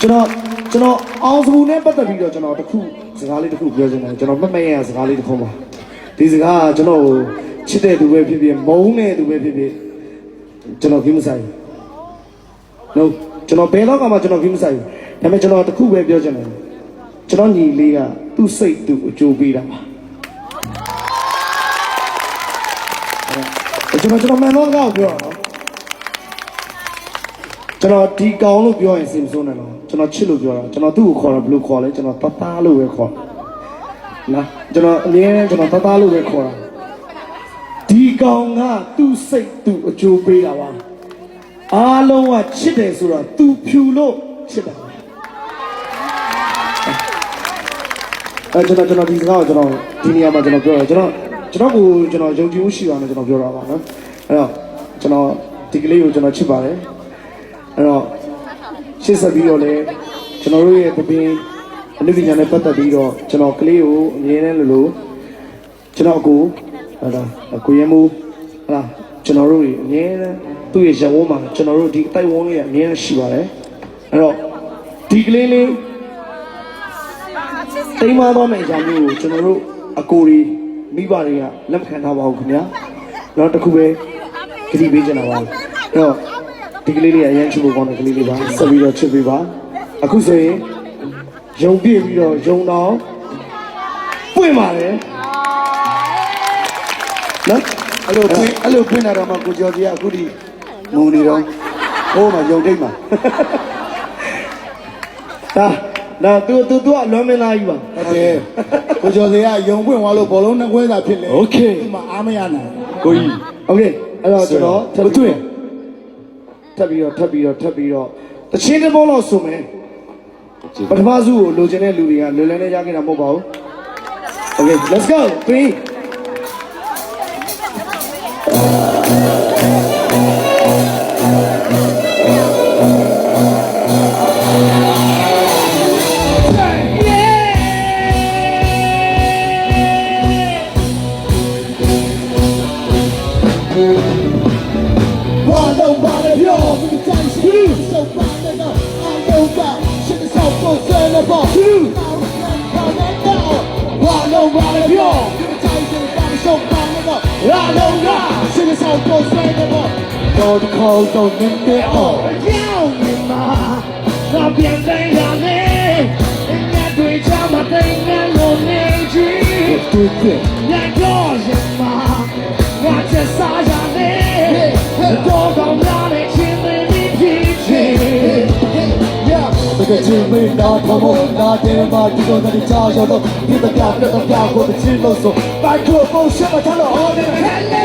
ကျွန်တော်အောင်စုနဲ့ပတ်သက်ပြီးတော့ကျွန်တော်တခုစကားလေးတခုပြောချင်တယ်ကျွန်တော်မရစကားလေးတစ်ခုပါဒီစကားကကျွန်တော်ချစ်တဲ့သူပဲဖြစ်ဖြစ်မုန်းတဲ့သူပဲဖြစ်ဖြစ်ကျွန်တော်ကိမဆိုင်ဘူးကျွန်တော်ဘယ်တော့မှကျွန်တော်ကိမဆိုင်ဘူးဒါပေမဲ့ကျွန်တော်တခုပဲပြောချင်တယ်ကျွန်တော်ညီလေးကသူ့စိတ်သူ့အကျိုးပေးတာပါကျွန်တော်မှန်တော့ကောက်ပြောတော့ကျွန်တော်ဒီကောင်လို့ပြောရင်စင်စိုးနေတော့ကျွန်တော်ချစ်လို့ပြောတာကျွန်တော်သူ့ကိုခေါ်တာဘယ်လိုခေါ်လဲကျွန်တော်တသားလို့ပဲခေါ်နော်ကျွန်တော်အမြဲတမ်းကျွန်တော်တသားလို့ပဲခေါ်တာဒီကောင်ကသူ့စိတ်သူ့အကျိုးပေးတာပါအားလုံးကချစ်တယ်ဆိုတာသူဖြူလို့ချစ်တာကျွန်တော်ဒီစကားကိုကျွန်တော်ဒီနေရာမှာကျွန်တော်ပြောတာကျွန်တော်ကိုကျွန်တော်ယုံကြည်မှုရှိအောင်ကျွန်တော်ပြောတာပါနော်အဲ့တော့ကျွန်တော်ဒီကလေးကိုကျွန်တော်ချစ်ပါတယ်အဲ့တော့ရှေ့ဆက်ပြီးတော့လည်းကျွန်တော်တို့ရဲ့တပင်းအနုပညာနဲ့ပတ်သက်ပြီးတော့ကျွန်တော်ကလေးကိုအမြဲတမ်းလို့ကျွန်တော်ကိုကိုရဲမှုကျွန်တော်တို့အမြဲတမ်းသူ့ရဲ့ရဝန်းမှာကျွန်တော်တို့ဒီအတိုက်ဝန်းလေးကအမြဲတမ်းရှိပါတယ်အဲ့တော့ဒီကလေးလေးတိမ်မသွားမယ့်အရာမျိုးကိုကျွန်တော်တို့အကိုတွေမိဘတွေကလက်ခံထားပါဦးခင်ဗျာတော့တခုပဲကြည့်ပေးကြတာပါအဲ့တော့ဒီကလေးလေးအရင်ချစ်ဖို့ကောင်းတဲ့ကလေးလေးပါဆက်ပြီးတော့ချစ်ပေးပါအခုဆိုရင်ယုံပြည့်ပြီးတော့ယုံတော့ပွင့်ပါတယ်နော်အဲ့လိုပွင့်လာတော့မှကိုကျော်ကြီးကအခုဒီငုံနေတော့ဟိုးမှာယုံထိတ်မှာဒါသူကလွမ်းမင်းသားကြီးပါဟုတ်တယ်ကိုကျော်စီကယုံပွင့်သွားလို့ဘောလုံးနှစ်ခွဲသာဖြစ်လေโอเคဒီမှာအားမရနိုင်ကိုကြီးโอเคအဲ့တော့ကျွန်တော်ထပ်ပြီးတော့တချင်းတစ်ပုံးလောက်ဆိုမယ်ပထမစုကိုလိုချင်တဲ့လူတွေကလွယ်လွယ်နဲ့ရခဲ့တာမဟုတ်ပါဘူးโอเค let's go 我的口都能变哦，要你吗？那变得让你，人家对着嘛对面有那句，对对，两个人嘛，我这傻傻的，多高让你亲的你脾气。这个姊妹那头目那天嘛，就说那里家小偷，你的表过的金龙锁，麦克风什么唱了好的。